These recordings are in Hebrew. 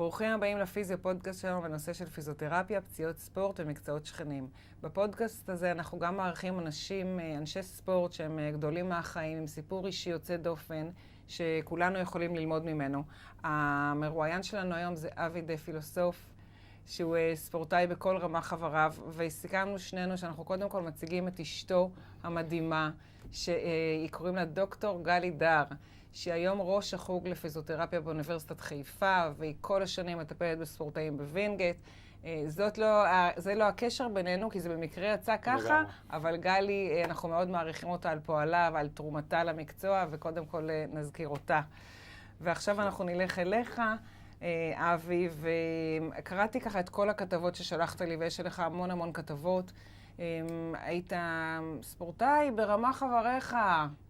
ברוכים הבאים לפיזיו, פודקאסט שלנו בנושא של פיזיותרפיה, פציעות ספורט ומקצועות שכנים. בפודקאסט הזה אנחנו גם מארחים אנשי ספורט שהם גדולים מהחיים, עם סיפור אישי יוצא דופן, שכולנו יכולים ללמוד ממנו. המרואיין שלנו היום זה אבי דה פילוסוף, שהוא ספורטאי בכל רמה חבריו, וסיכמנו שנינו שאנחנו קודם כל מציגים את אשתו המדהימה, שהיא קוראים לה דוקטור גלי דר, שהיא היום ראש החוג לפיזיותרפיה באוניברסיטת חיפה, והיא כל השנים מטפלת בספורטאים בווינגייט. זה לא הקשר בינינו, כי זה במקרה יצא ככה, אבל גלי, אנחנו מאוד מעריכים אותה על פועלה ועל תרומתה למקצוע, וקודם כל נזכיר אותה. ועכשיו אנחנו נלך אליך, אבי, וקראתי ככה את כל הכתבות ששלחת לי, ויש לך המון כתבות. היית ספורטאי ברמה חבריך,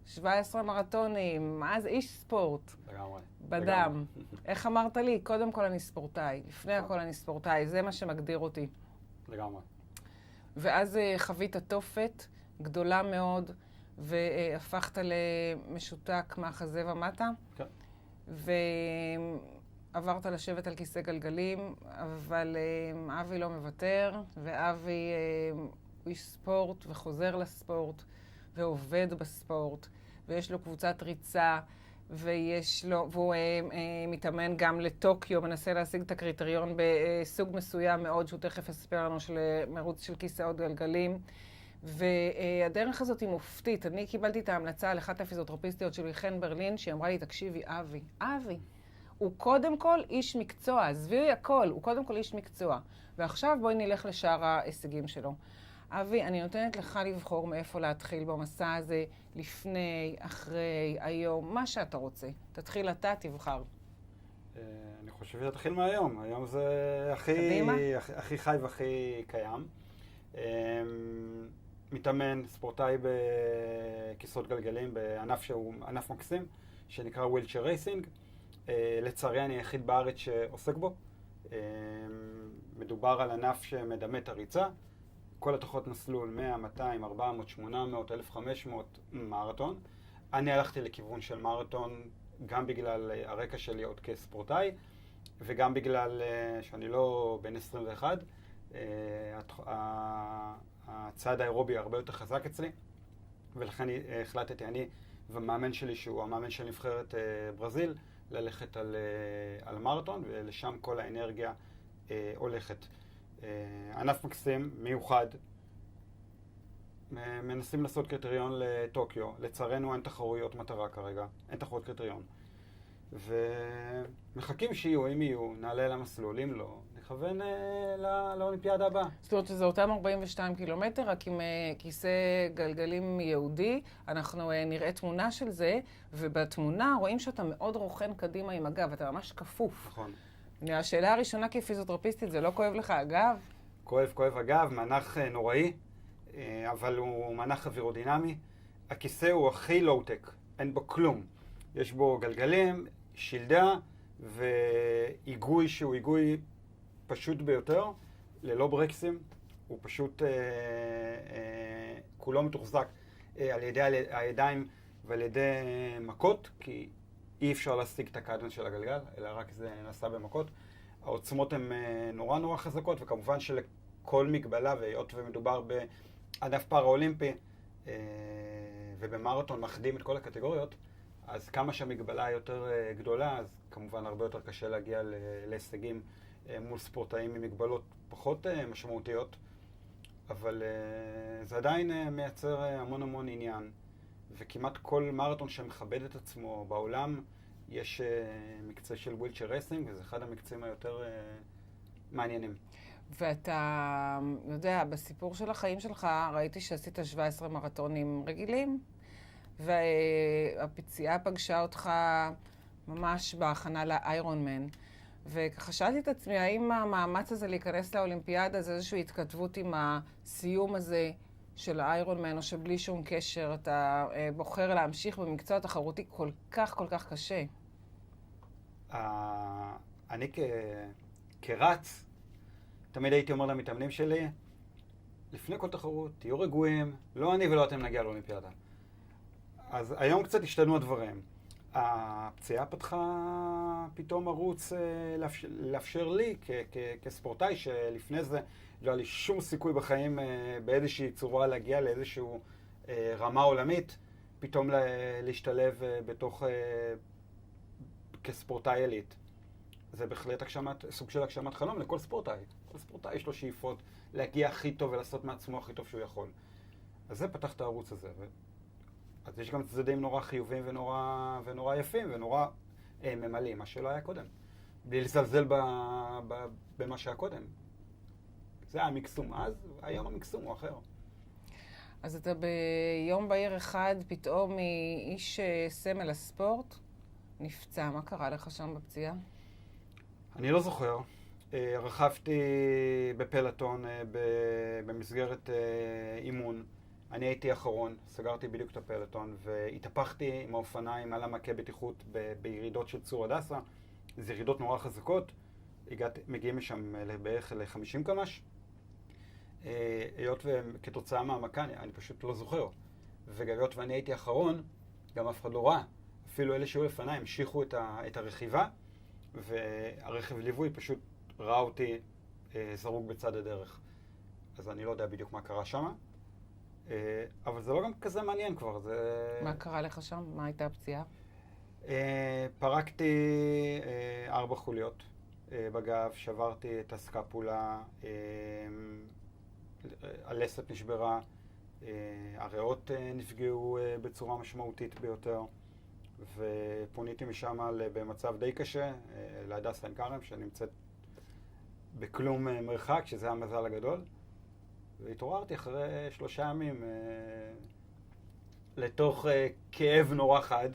17 מרתונים, אז איש ספורט. לגמרי. בדם. איך אמרת לי? קודם כל אני ספורטאי, לפני הכל אני ספורטאי, זה מה שמגדיר אותי. לגמרי. ואז חווית תופת גדולה מאוד, והפכת למשותק מהחזה ומטה. כן. ועברת לשבת על כיסא גלגלים, אבל אבי לא מוותר, ואבי הוא איש ספורט וחוזר לספורט, ועובד בספורט, ויש לו קבוצת ריצה, והוא מתאמן גם לטוקיו, מנסה להשיג את הקריטריון בסוג מסוים מאוד, שהוא תכף יספר לנו של מרוץ של כיסאות גלגלים. והדרך הזאת היא מופתית. אני קיבלתי את ההמלצה על אחת הפיזיותרפיסטיות שלי, חן ברלין, שהיא אמרה לי, תקשיבי, אבי, הוא קודם כל איש מקצוע, עזבי הכל, הוא קודם כל איש מקצוע. ועכשיו בואי נלך לשאר ההישגים שלו. אבי, אני נותנת לך לבחור מאיפה להתחיל במסע הזה, לפני, אחרי, היום, מה שאתה רוצה. תתחיל אתה, תבחר. אני חושב שתתחיל מהיום. היום זה הכי חי והכי קיים. מתאמן, ספורטאי בכיסאות גלגלים, בענף שהוא ענף מקסים, שנקרא ווילצ'ר רייסינג. לצערי אני היחיד בארץ שעוסק בו. מדובר על ענף שמדמה את הריצה. כל התחרות מסלול 100, 200, 400, 800, 1500 מרתון. אני הלכתי לכיוון של מרתון גם בגלל הרקע שלי עוד כספורטאי, וגם בגלל שאני לא בן 21. הצעד האירובי הרבה יותר חזק אצלי, ולכן החלטתי אני והמאמן שלי, שהוא המאמן של נבחרת ברזיל, ללכת על מרתון, ולשם כל האנרגיה הולכת. ענף מקסים, מיוחד, מנסים לעשות קריטריון לטוקיו. לצערנו אין תחרויות מטרה כרגע, אין תחרות קריטריון. ומחכים שיהיו, אם יהיו, נעלה למסלול, אם לא, נכוון לאולימפיאדה הבאה. זאת אומרת שזה אותם 42 קילומטר, רק עם כיסא גלגלים יהודי. אנחנו נראה תמונה של זה, ובתמונה רואים שאתה מאוד רוכן קדימה עם הגב, אתה ממש כפוף. נכון. השאלה הראשונה כפיזיותרפיסטית, זה לא כואב לך הגב? כואב הגב, מנח נוראי, אבל הוא מנח אווירודינמי. הכיסא הוא הכי לואו-טק, אין בו כלום. יש בו גלגלים, שלדה והיגוי שהוא היגוי פשוט ביותר, ללא ברקסים. הוא פשוט כולו מתוחזק על ידי הידיים ועל ידי מכות, כי אי אפשר להשיג את הקדנס של הגלגל, אלא רק זה נעשה במכות. העוצמות הן נורא חזקות, וכמובן שלכל מגבלה, והיות ומדובר בענף פארה-אולימפי ובמרתון מחדים את כל הקטגוריות, אז כמה שהמגבלה יותר גדולה, אז כמובן הרבה יותר קשה להגיע להישגים מול ספורטאים עם מגבלות פחות משמעותיות, אבל זה עדיין מייצר המון עניין. וכמעט כל מרתון שמכבד את עצמו בעולם, יש מקצה של ווילצ'ר רייסינג, וזה אחד המקצים היותר מעניינים. ואתה יודע, בסיפור של החיים שלך, ראיתי שעשית 17 מרתונים רגילים, והפציעה פגשה אותך ממש בהכנה לאיירון מן. וככה שאלתי את עצמי, האם המאמץ הזה להיכנס לאולימפיאדה זה איזושהי התכתבות עם הסיום הזה של האיירון מן, או שבלי שום קשר אתה בוחר להמשיך במקצוע תחרותי כל כך קשה? אני כרץ, תמיד הייתי אומר למתאמנים שלי, לפני כל תחרות, תהיו רגועים, לא אני ולא אתם נגיע לאולימפיאדה. אז היום קצת השתנו הדברים. הפציעה פתחה פתאום ערוץ לאפשר לי כספורטאי שלפני זה לא היה לי שום סיכוי בחיים באיזושהי צורה להגיע לאיזשהו רמה עולמית, פתאום להשתלב בתוך כספורטאי עילית. זה בהחלט סוג של הגשמת חלום לכל ספורטאי. כל ספורטאי יש לו שאיפות להגיע הכי טוב ולעשות מעצמו הכי טוב שהוא יכול. אז זה פתח את הערוץ הזה. אז יש גם צדדים נורא חיוביים ונורא יפים ונורא ממלאים, מה שלא היה קודם. בלי לזלזל במה שהיה קודם. זה היה המקסום אז, היום המקסום הוא אחר. אז אתה ביום בהיר אחד פתאום מאיש סמל הספורט נפצע. מה קרה לך שם בפציעה? אני לא זוכר. רכבתי בפלטון במסגרת אימון. אני הייתי אחרון, סגרתי בדיוק את הפלטון והתהפכתי עם האופניים על המכה בטיחות בירידות של צור הדסה. זה ירידות נורא חזקות. מגיעים משם בערך ל-50 קמ"ש. היות וכתוצאה מהמכה, אני פשוט לא זוכר. והיות ואני הייתי אחרון, גם אף אחד לא ראה. אפילו אלה שהיו לפניי המשיכו את הרכיבה, והרכב ליווי פשוט ראה אותי זרוק בצד הדרך. אז אני לא יודע בדיוק מה קרה שם. אבל זה לא גם כזה מעניין כבר. מה קרה לך שם? מה הייתה הפציעה? פרקתי 4 חוליות בגב, שברתי את הסקפולה, הלסת נשברה, הריאות נפגעו בצורה משמעותית ביותר, ופוניתי משם במצב די קשה להדסה עין כרם, שנמצאת בכלום מרחק, שזה המזל הגדול. והתעוררתי אחרי 3 ימים לתוך כאב נורא חד.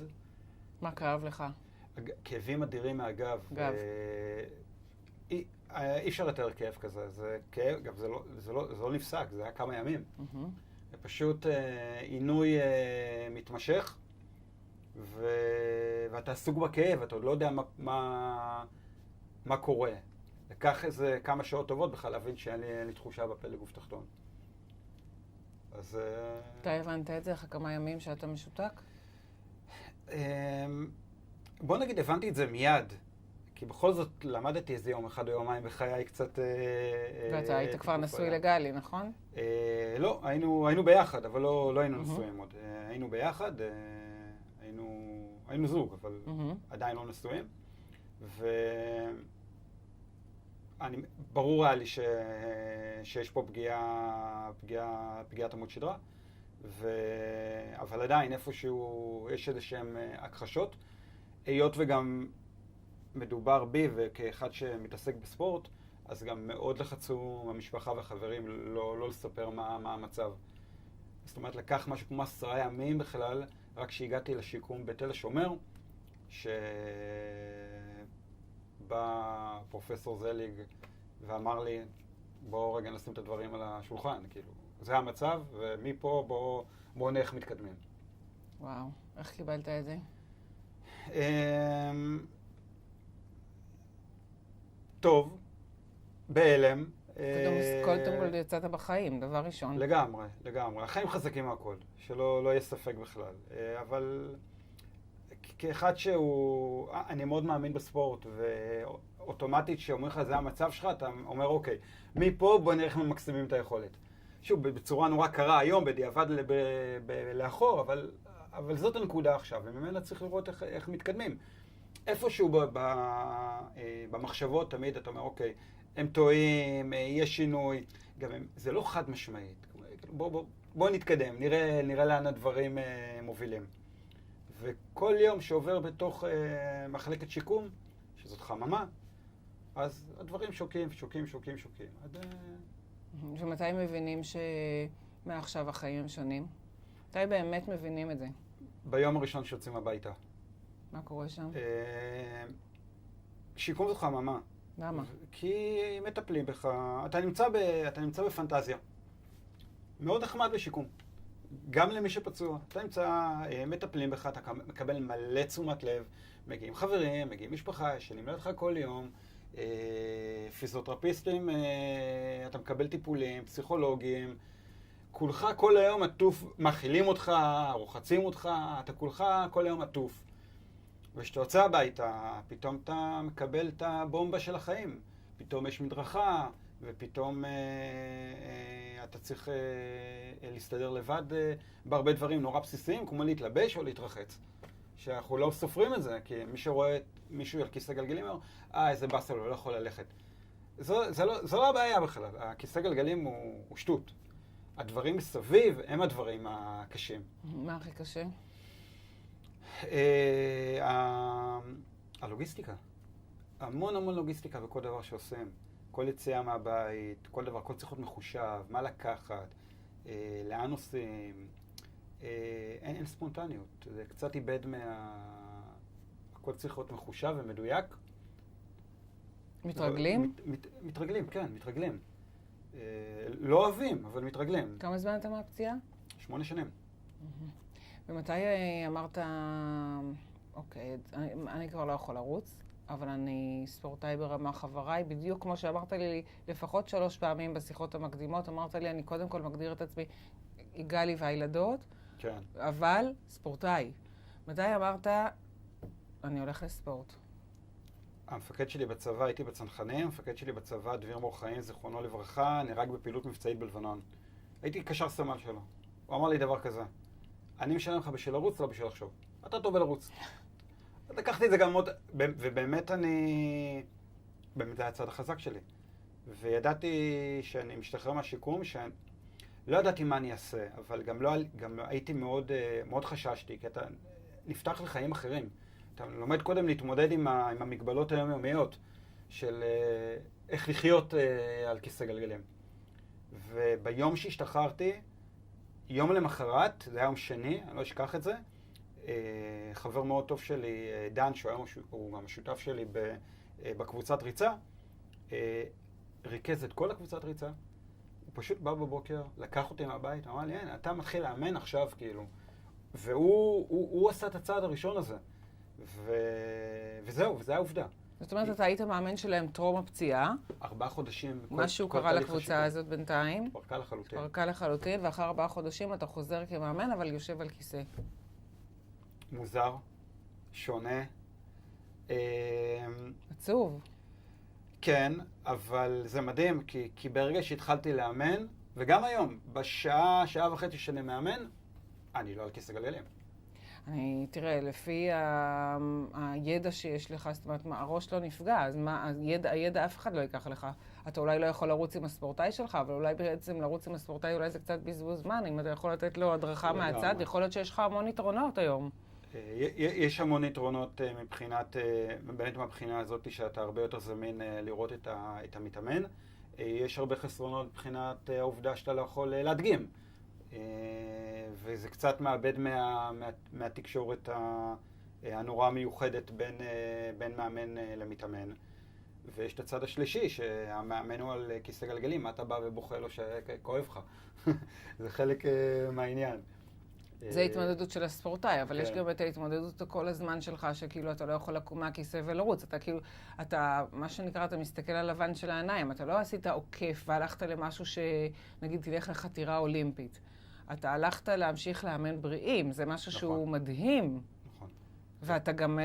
מה כאב לך? כאבים אדירים מהגב. גב. אי אפשר לתאר כאב כזה. זה כאב, גם זה לא נפסק, זה היה כמה ימים. זה פשוט עינוי מתמשך, ואתה עסוק בכאב, אתה עוד לא יודע מה קורה. לקח איזה כמה שעות טובות בכלל להבין שאין לי תחושה בפלג גוף תחתון. אז... אתה הבנת את זה אחרי כמה ימים שאתה משותק? בוא נגיד, הבנתי את זה מיד. כי בכל זאת למדתי איזה יום אחד או יומיים בחיי קצת... ואתה היית כבר נשוי לגלי, נכון? לא, היינו ביחד, אבל לא היינו נשואים עוד. היינו ביחד, היינו זוג, אבל עדיין לא נשואים. ברור היה לי שיש פה פגיעת עמוד שדרה, אבל עדיין איפשהו יש איזה שהם הכחשות. היות וגם מדובר בי וכאחד שמתעסק בספורט, אז גם מאוד לחצו המשפחה והחברים לא לספר מה המצב. זאת אומרת, לקח משהו כמו 10 ימים בכלל, רק שהגעתי לשיקום בתל השומר, בא פרופסור זליג ואמר לי, בואו רגע נשים את הדברים על השולחן, כאילו, זה המצב, ומפה בואו נראה איך מתקדמים. וואו, איך קיבלת את זה? טוב, בהלם. קודם כל יצאת בחיים, דבר ראשון. לגמרי. החיים חזקים מהכל, שלא יהיה ספק בכלל. אבל כאחד אני מאוד מאמין בספורט, ואוטומטית שאומרים לך, זה המצב שלך, אתה אומר, אוקיי, מפה בוא נראה איך ממקסימים את היכולת. שוב, בצורה נורא קרה היום, בדיעבד לאחור, אבל זאת הנקודה עכשיו, וממנה צריך לראות איך מתקדמים. איפשהו במחשבות תמיד אתה אומר, אוקיי, הם טועים, יש שינוי, גם זה לא חד משמעית. בוא נתקדם, נראה לאן הדברים מובילים. וכל יום שעובר בתוך מחלקת שיקום, שזאת חממה, אז הדברים שוקים. ומתי מבינים שמעכשיו החיים הם שונים? מתי באמת מבינים את זה? ביום הראשון שיוצאים הביתה. מה קורה שם? שיקום זו חממה. למה? כי מטפלים בך, אתה נמצא בפנטזיה. מאוד נחמד בשיקום. גם למי שפצוע. אתה נמצא, מטפלים בך, אתה מקבל מלא תשומת לב, מגיעים חברים, מגיעים משפחה, ישנים לידך כל יום, פיזיותרפיסטים, אתה מקבל טיפולים, פסיכולוגים, כולך כל היום עטוף, מאכילים אותך, רוחצים אותך, אתה כולך כל היום עטוף. וכשאתה יוצא הביתה, פתאום אתה מקבל את הבומבה של החיים. פתאום יש מדרכה, ופתאום אתה צריך להסתדר לבד בהרבה דברים נורא בסיסיים, כמו להתלבש או להתרחץ. שאנחנו לא סופרים את זה, כי מי שרואה מישהו על כיסא גלגלים אומר, איזה באסה, הוא לא יכול ללכת. זו לא הבעיה בכלל, הכיסא גלגלים הוא שטות. הדברים מסביב הם הדברים הקשים. מה הכי קשה? הלוגיסטיקה. המון לוגיסטיקה בכל דבר שעושים. כל יציאה מהבית, כל דבר, כל צריך להיות מחושב, מה לקחת, לאן עושים. אין ספונטניות. זה קצת איבד הכל צריך להיות מחושב ומדויק. מתרגלים? מתרגלים, כן, מתרגלים. לא אוהבים, אבל מתרגלים. כמה זמן אתה מהפציעה? 8 שנים. ומתי אמרת, אוקיי, אני כבר לא יכול לרוץ, אבל אני ספורטאי ברמה חבריי, בדיוק כמו שאמרת לי לפחות 3 פעמים בשיחות המקדימות, אמרת לי, אני קודם כל מגדיר את עצמי, יגאלי והילדות, כן. אבל ספורטאי. מתי אמרת, אני הולך לספורט? המפקד שלי בצבא, הייתי בצנחנים, המפקד שלי בצבא, דביר מור חיים, זיכרונו לברכה, נהרג בפעילות מבצעית בלבנון. הייתי קשר סמל שלו. הוא אמר לי דבר כזה, אני משלם לך בשביל לרוץ, לא בשביל לחשוב. אתה טוב בלרוץ. לקחתי את זה גם מאוד, ובאמת באמת זה היה הצד החזק שלי. וידעתי שאני משתחרר מהשיקום, לא ידעתי מה אני אעשה, אבל גם הייתי מאוד חששתי, כי אתה נפתח לחיים אחרים. אתה לומד קודם להתמודד עם המגבלות היומיומיות של איך לחיות על כיסא גלגלים. וביום שהשתחררתי, יום למחרת, זה היה יום שני, אני לא אשכח את זה, חבר מאוד טוב שלי, דן, שהוא גם השותף שלי בקבוצת ריצה, ריכז את כל הקבוצת ריצה. הוא פשוט בא בבוקר, לקח אותי מהבית, אמר לי, אתה מתחיל לאמן עכשיו, כאילו. והוא עשה את הצעד הראשון הזה. וזהו, וזו העובדה. זאת אומרת, אתה היית מאמן שלהם טרום הפציעה. 4 חודשים. משהו קרה לקבוצה הזאת בינתיים. פרקה לחלוטין. פרקה לחלוטין, ואחר 4 חודשים אתה חוזר כמאמן, אבל יושב על כיסא. מוזר, שונה. עצוב. כן, אבל זה מדהים, כי ברגע שהתחלתי לאמן, וגם היום, שעה וחצי שאני מאמן, אני לא על כיסא גלגלים. תראה, לפי הידע שיש לך, זאת אומרת, הראש לא נפגע, אז הידע אף אחד לא ייקח לך. אתה אולי לא יכול לרוץ עם הספורטאי שלך, אבל אולי בעצם לרוץ עם הספורטאי אולי זה קצת בזבוז זמן, אם אתה יכול לתת לו הדרכה מהצד, יכול להיות שיש לך המון יתרונות היום. יש המון יתרונות באמת מהבחינה הזאת שאתה הרבה יותר זמין לראות את המתאמן. יש הרבה חסרונות מבחינת העובדה שאתה לא יכול להדגים. וזה קצת מאבד מהתקשורת הנורא מיוחדת בין מאמן למתאמן. ויש את הצד השלישי, שהמאמן הוא על כיסא גלגלים, מה אתה בא ובוכה לו שכואב לך? זה חלק מהעניין. זה התמודדות של הספורטאי, אבל יש גם את ההתמודדות כל הזמן שלך, שכאילו אתה לא יכול לקום מהכיסא ולרוץ. אתה כאילו, מה שנקרא, אתה מסתכל על לבן של העיניים. אתה לא עשית עוקף והלכת למשהו שנגיד תלך לחתירה אולימפית. אתה הלכת להמשיך לאמן בריאים, זה משהו שהוא מדהים. נכון. ואתה גם,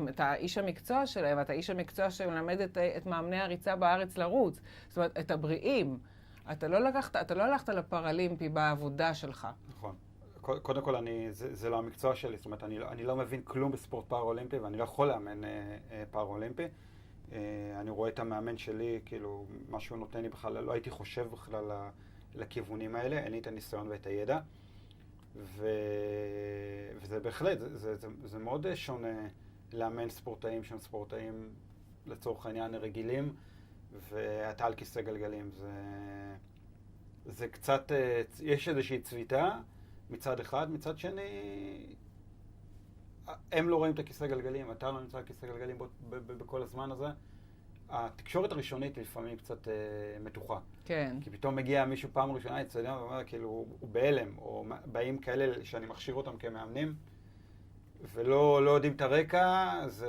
אתה איש המקצוע שלהם, ואתה איש המקצוע שמלמד את מאמני הריצה בארץ לרוץ. זאת אומרת, את הבריאים. אתה לא הלכת לפראלימפי בעבודה שלך. נכון. קודם כל, זה לא המקצוע שלי, זאת אומרת, אני לא מבין כלום בספורט פאראולימפי, ואני לא יכול לאמן פאראולימפי. אני רואה את המאמן שלי, כאילו, מה שהוא נותן לי בכלל, לא הייתי חושב בכלל לכיוונים האלה, אין לי את הניסיון ואת הידע. וזה בהחלט, זה מאוד שונה לאמן ספורטאים שהם ספורטאים לצורך העניין רגילים, ואתה על כיסא גלגלים. זה קצת, יש איזושהי צביטה מצד אחד, מצד שני, הם לא רואים את הכיסא גלגלים, אתה לא נמצא על כיסא גלגלים בכל הזמן הזה. התקשורת הראשונית היא לפעמים קצת מתוחה. כן. כי פתאום מגיע מישהו פעם ראשונה אצלנו ואומר, כאילו, הוא בהלם, או באים כאלה שאני מכשיר אותם כמאמנים, ולא יודעים את הרקע, זה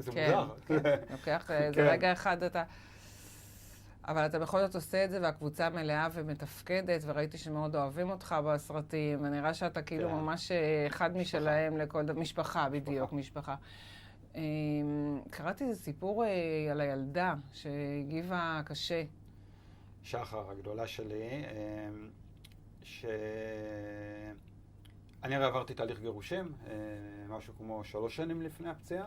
מוזר. כן, לוקח, זה רגע אחד אתה... אבל אתה בכל זאת עושה את זה, והקבוצה מלאה ומתפקדת, וראיתי שמאוד אוהבים אותך בסרטים, ונראה שאתה כאילו ממש אחד משלהם לכל משפחה, בדיוק, משפחה. קראתי איזה סיפור על הילדה שהגיבה קשה. שחר, הגדולה שלי, אני הרי עברתי תהליך גירושים, משהו כמו 3 שנים לפני הפציעה,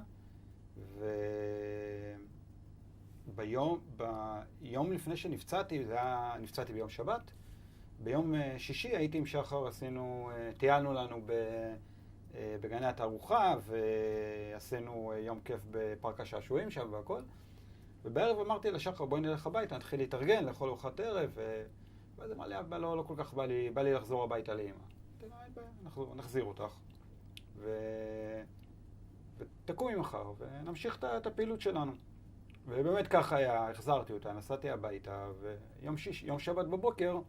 ביום לפני שנפצעתי, נפצעתי ביום שבת, ביום שישי הייתי עם שחר, טיילנו לנו בגני התערוכה, ועשינו יום כיף בפארק השעשועים שם והכל. ובערב אמרתי לשחר, בואי נלך הביתה, נתחיל להתארגן, לאכול ארוחת ערב, ואז אמר לי, לא כל כך בא לי לחזור הביתה לאמא. אנחנו נחזיר אותך, ותקומי מחר, ונמשיך את הפעילות שלנו. ובאמת ככה היה, החזרתי אותה, נסעתי הביתה, ויום שבת בבוקר,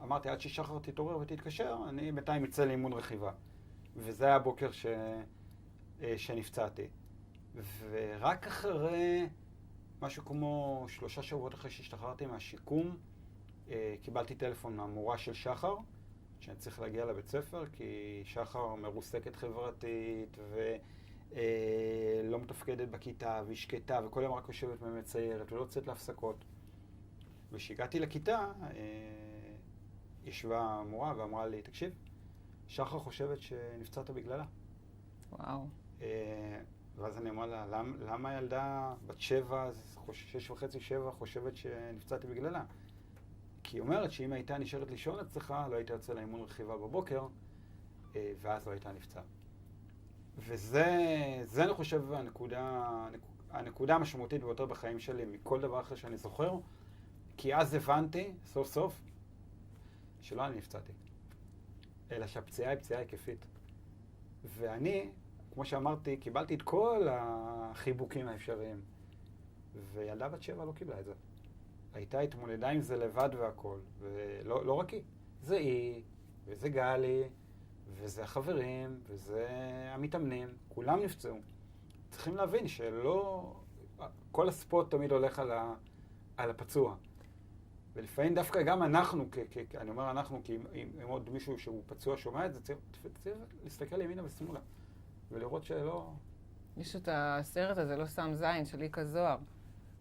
אמרתי, עד ששחר תתעורר ותתקשר, אני בינתיים אצא לאימון רכיבה. וזה היה הבוקר שנפצעתי. ורק אחרי, משהו כמו 3 שבועות אחרי שהשתחררתי מהשיקום, קיבלתי טלפון מהמורה של שחר, שאני צריך להגיע לבית ספר, כי שחר מרוסקת חברתית, ולא מתפקדת בכיתה, והיא שקטה, וכל יום רק יושבת ומציירת, ולא יוצאת להפסקות. וכשהגעתי לכיתה, ישבה המורה ואמרה לי, תקשיב, שחר חושבת שנפצעת בגללה. וואו. ואז אני אומר לה, למה ילדה בת 7, 6.5-7, חושבת שנפצעתי בגללה? כי היא אומרת שאם הייתה נשארת לישון אצלך, לא הייתה יוצא לאימון רכיבה בבוקר, ואז לא הייתה נפצעה. וזה אני חושב הנקודה המשמעותית ביותר בחיים שלי, מכל דבר אחר שאני זוכר, כי אז הבנתי, סוף סוף, שלא אני נפצעתי, אלא שהפציעה היא פציעה היקפית. ואני, כמו שאמרתי, קיבלתי את כל החיבוקים האפשריים, וילדה בת 7 לא קיבלה את זה. הייתה התמודדה עם זה לבד והכל, ולא רק היא. זה היא, וזה גלי, וזה החברים, וזה המתאמנים, כולם נפצעו. צריכים להבין שלא, כל הספוט תמיד הולך על הפצוע. ולפעמים דווקא גם אנחנו, אני אומר אנחנו, כי אם עוד מישהו שהוא פצוע שומע את זה, צריך להסתכל ימינה ושמאלה, ולראות שלא... יש את הסרט הזה, לא שם זין, של ליקה זוהר,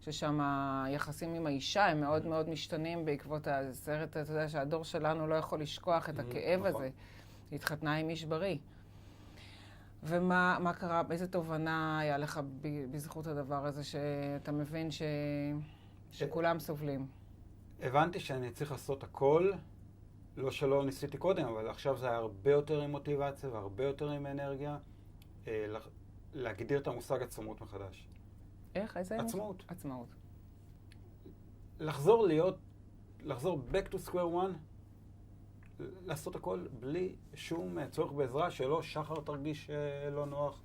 ששם היחסים עם האישה הם מאוד מאוד משתנים בעקבות הסרט, אתה יודע שהדור שלנו לא יכול לשכוח את הכאב הזה. היא התחתנה עם איש בריא. ומה קרה, איזה תובנה היה לך בזכות הדבר הזה, שאתה מבין שכולם סובלים? הבנתי שאני צריך לעשות הכל, לא שלא ניסיתי קודם, אבל עכשיו זה היה הרבה יותר עם מוטיבציה והרבה יותר עם אנרגיה, להגדיר את המושג עצמאות מחדש. איך? איזה עצמאות. עצמאות. לחזור back to square one, לעשות הכל בלי שום צורך בעזרה, שלא שחר תרגיש לא נוח,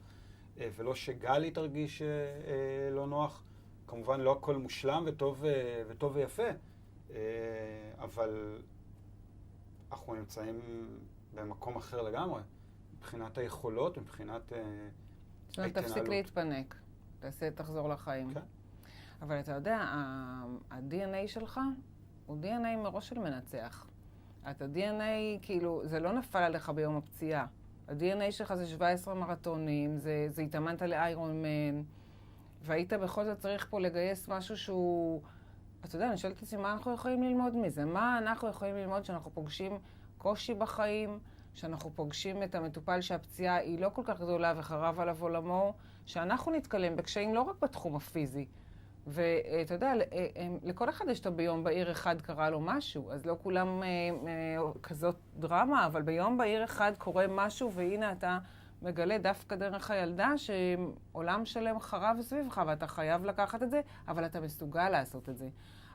ולא שגלי תרגיש לא נוח. כמובן לא הכל מושלם וטוב ויפה, אבל אנחנו נמצאים במקום אחר לגמרי, מבחינת היכולות, מבחינת זאת אומרת, תפסיק להתפנק, תחזור לחיים. כן. אבל אתה יודע, ה-DNA שלך הוא DNA מראש של מנצח. את ה-DNA, כאילו, זה לא נפל עליך ביום הפציעה. ה-DNA שלך זה 17 מרתונים, זה התאמנת לאיירון מן, והיית בכל זאת צריך פה לגייס משהו שהוא... אתה יודע, אני שואלת את עצמי, מה אנחנו יכולים ללמוד מזה? מה אנחנו יכולים ללמוד שאנחנו פוגשים קושי בחיים, שאנחנו פוגשים את המטופל שהפציעה היא לא כל כך גדולה וחרב עליו עולמו, שאנחנו נתקלם בקשיים לא רק בתחום הפיזי. ואתה יודע, לכל אחד יש את ביום בהיר אחד קרה לו משהו, אז לא כולם כזאת דרמה, אבל ביום בהיר אחד קורה משהו, והנה אתה מגלה דווקא דרך הילדה שעולם שלם חרב סביבך, ואתה חייב לקחת את זה, אבל אתה מסוגל לעשות את זה.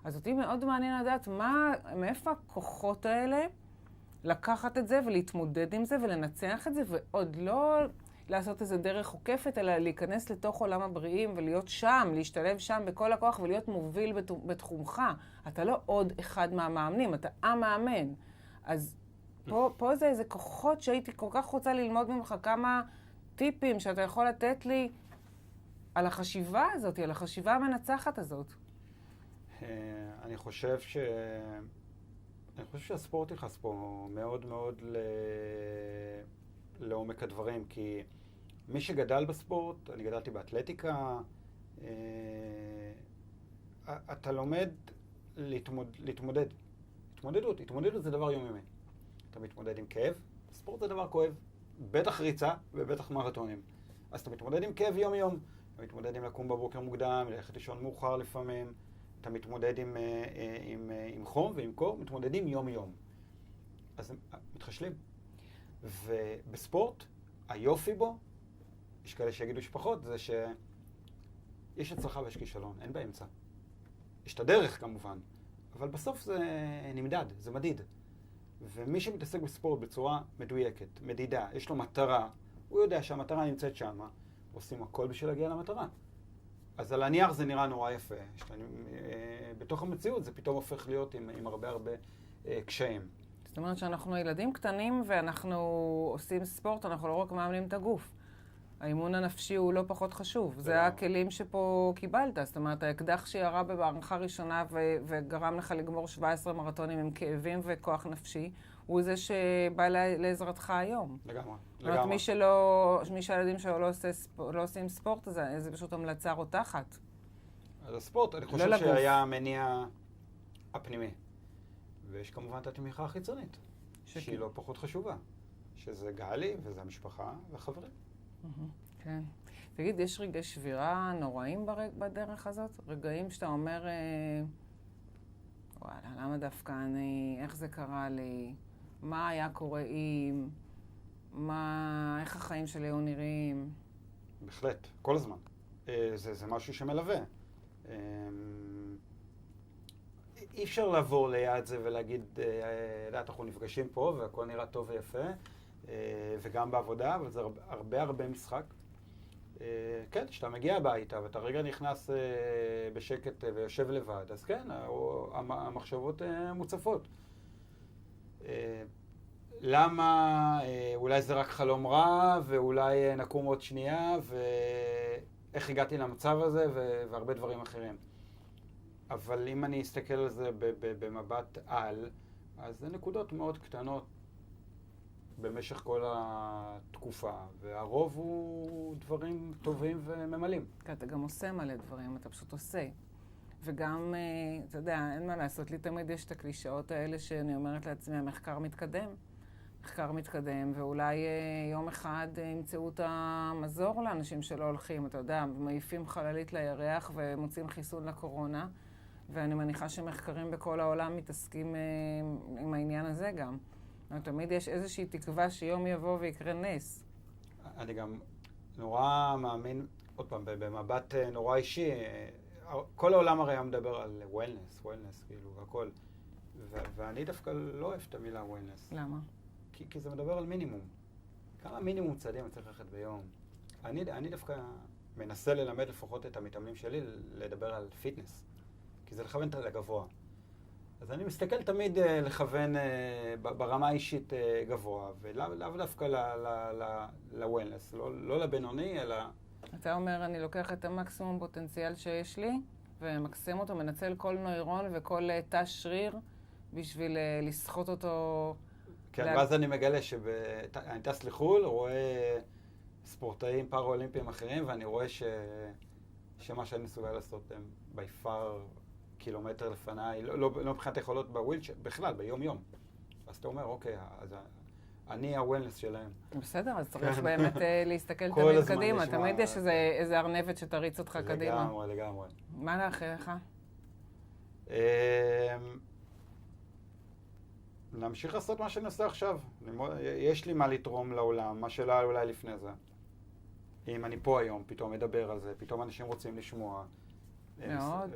אז אותי מאוד מעניין לדעת מאיפה הכוחות האלה לקחת את זה ולהתמודד עם זה ולנצח את זה, ועוד לא לעשות איזה דרך עוקפת, אלא להיכנס לתוך עולם הבריאים ולהיות שם, להשתלב שם בכל הכוח ולהיות מוביל בתחומך. אתה לא עוד אחד מהמאמנים, אתה המאמן. אז פה זה איזה כוחות שהייתי כל כך רוצה ללמוד ממך, כמה טיפים שאתה יכול לתת לי על החשיבה הזאת, על החשיבה המנצחת הזאת. אני אני חושב שהספורט נכנס פה מאוד מאוד לעומק הדברים, כי מי שגדל בספורט, אני גדלתי באתלטיקה, אתה לומד להתמודד. התמודדות זה דבר יומיומי. אתה מתמודד עם כאב, ספורט זה דבר כואב, בטח ריצה ובטח מרתונים. אז אתה מתמודד עם כאב יום-יום, אתה מתמודד עם לקום בבוקר מוקדם, ללכת לישון מאוחר לפעמים, אתה מתמודד עם חום ועם קור, מתמודדים יום-יום. אז הם מתחשלים. ובספורט, היופי בו, יש כאלה שיגידו שפחות, זה שיש הצלחה ויש כישלון, אין באמצע. יש את הדרך כמובן, אבל בסוף זה נמדד, זה מדיד. ומי שמתעסק בספורט בצורה מדויקת, מדידה, יש לו מטרה, הוא יודע שהמטרה נמצאת שם, עושים הכל בשביל להגיע למטרה. אז על הנייר זה נראה נורא יפה. בתוך המציאות זה פתאום הופך להיות עם הרבה קשיים. זאת אומרת שאנחנו ילדים קטנים ואנחנו עושים ספורט, אנחנו לא רק מאמנים את הגוף. האימון הנפשי הוא לא פחות חשוב. זה הכלים שפה קיבלת. זאת אומרת, האקדח שירה במערכה ראשונה וגרם לך לגמור 17 מרתונים עם כאבים וכוח נפשי, הוא זה שבא לעזרתך היום. לגמרי. זאת אומרת, מי שהילדים שלו לא עושים ספורט, זה פשוט המלצה רותחת. אז הספורט, אני חושב שהיה המניע הפנימי. ויש כמובן את התמיכה החיצונית, שהיא לא פחות חשובה. שזה גלי, וזה המשפחה והחברים. כן. תגיד, יש רגעי שבירה נוראים בדרך הזאת? רגעים שאתה אומר, וואלה, למה דווקא אני, איך זה קרה לי, מה היה קורה אם, איך החיים שלי היו נראים? בהחלט, כל הזמן. זה משהו שמלווה. אי אפשר לעבור ליד זה ולהגיד, אנחנו נפגשים פה והכל נראה טוב ויפה, וגם בעבודה, אבל זה הרבה משחק. כן, כשאתה מגיע הביתה ואתה רגע נכנס בשקט ויושב לבד, אז כן, המחשבות מוצפות. למה אולי זה רק חלום רע, ואולי נקום עוד שנייה, ואיך הגעתי למצב הזה, והרבה דברים אחרים. אבל אם אני אסתכל על זה במבט על, אז זה נקודות מאוד קטנות במשך כל התקופה, והרוב הוא דברים טובים וממלאים. אתה גם עושה מלא דברים, אתה פשוט עושה. וגם, אתה יודע, אין מה לעשות, לי תמיד יש את הקלישאות האלה שאני אומרת לעצמי, המחקר מתקדם, ואולי יום אחד ימצאו את המזור לאנשים שלא הולכים, אתה יודע, מעיפים חללית לירח ומוצאים חיסון לקורונה, ואני מניחה שמחקרים בכל העולם מתעסקים עם העניין הזה גם. תמיד יש איזושהי תקווה שיום יבוא ויקרה נס. אני גם נורא מאמין, עוד פעם, במבט נורא אישי, כל העולם הרי היה מדבר על wellness, כאילו, הכל. ואני דווקא לא אוהב את המילה wellness. למה? כי זה מדבר על מינימום. כמה מינימום צעדים אני צריך ללכת ביום. אני דווקא מנסה ללמד לפחות את המתאמנים שלי לדבר על פיטנס, כי זה לכוון לגבוה. אז אני מסתכל תמיד לכוון ברמה האישית גבוה, ולאו דווקא ל-wellness, לא לבינוני, אלא... אתה אומר, אני לוקח את המקסימום פוטנציאל שיש לי, ומקסם אותו, מנצל כל נוירון וכל תא שריר, בשביל לסחוט אותו... כן, ואז אני מגלה שאני טס לחו"ל, רואה ספורטאים פאראולימפיים אחרים, ואני רואה שמה שאני מסוגל לעשות הם by far קילומטר לפניי, לא מבחינת יכולות בווילצ'ר, בכלל, ביום-יום. אז אתה אומר, אוקיי, אז אני הוולנס שלהם. בסדר, אז צריך באמת להסתכל תמיד קדימה. תמיד יש איזה ארנבת שתריץ אותך קדימה. לגמרי. מה לאחר לך? להמשיך לעשות מה שאני עושה עכשיו. יש לי מה לתרום לעולם, מה שלא היה אולי לפני זה. אם אני פה היום, פתאום מדבר על זה, פתאום אנשים רוצים לשמוע. מאוד.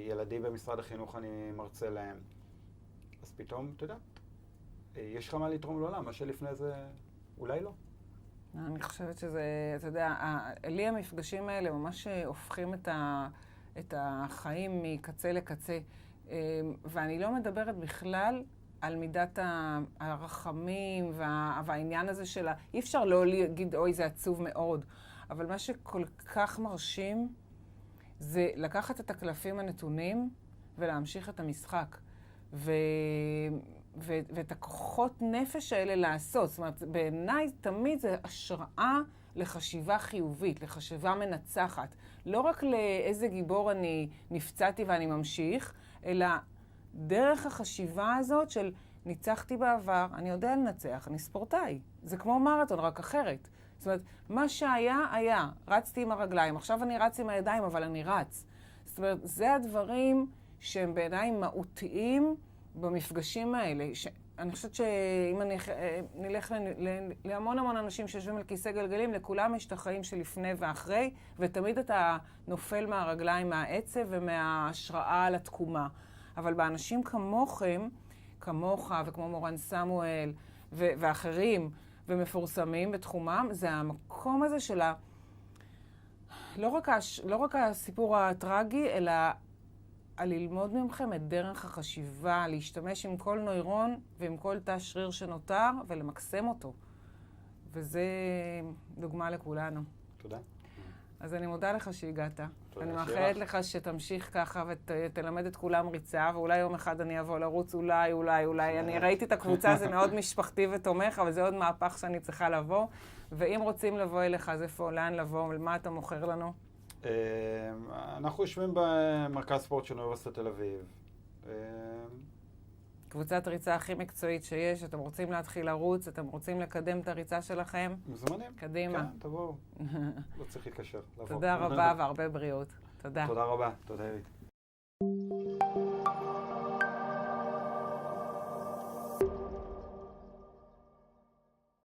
ילדים במשרד החינוך אני מרצה להם. אז פתאום, אתה יודע, יש לך מה לתרום לעולם, מה שלפני זה אולי לא. אני חושבת שזה, אתה יודע, לי המפגשים האלה ממש הופכים את החיים מקצה לקצה. ואני לא מדברת בכלל על מידת הרחמים והעניין הזה שלה. אי אפשר לא להגיד, אוי, זה עצוב מאוד. אבל מה שכל כך מרשים זה לקחת את הקלפים הנתונים ולהמשיך את המשחק. ואת הכוחות נפש האלה לעשות. זאת אומרת, בעיניי תמיד זה השראה לחשיבה חיובית, לחשיבה מנצחת. לא רק לאיזה גיבור אני נפצעתי ואני ממשיך, אלא דרך החשיבה הזאת של ניצחתי בעבר, אני יודע לנצח, אני ספורטאי. זה כמו מרתון, רק אחרת. זאת אומרת, מה שהיה, היה. רצתי עם הרגליים, עכשיו אני רץ עם הידיים, אבל אני רץ. זאת אומרת, זה הדברים שהם בעיניי מהותיים במפגשים האלה. אני חושבת שאם אני נלך להמון המון אנשים שיושבים על כיסא גלגלים, לכולם יש את החיים שלפני ואחרי, ותמיד אתה נופל מהרגליים, מהעצב ומההשראה לתקומה. אבל באנשים כמוכם, כמוך וכמו מורן סמואל ואחרים ומפורסמים בתחומם, זה המקום הזה של לא רק הסיפור הטרגי, אלא על ללמוד ממכם את דרך החשיבה, להשתמש עם כל נוירון ועם כל תא שריר שנותר ולמקסם אותו. וזה דוגמה לכולנו. תודה. אז אני מודה לך שהגעת. תודה. אני מאחלת לך שתמשיך ככה ותלמד את כולם ריצה, ואולי יום אחד אני אבוא לרוץ, אולי. אני ראיתי את הקבוצה, זה מאוד משפחתי ותומך, אבל זה עוד מהפך שאני צריכה לבוא. ואם רוצים לבוא אליך, אז איפה, לאן לבוא, מה אתה מוכר לנו? אנחנו יושבים במרכז ספורט של אוניברסיטת תל אביב. קבוצת ריצה הכי מקצועית שיש, אתם רוצים להתחיל לרוץ, אתם רוצים לקדם את הריצה שלכם? מוזמנים. קדימה. כן, תבואו. לא צריך להתקשר. תודה רבה והרבה בריאות. תודה. תודה רבה. תודה, עירית.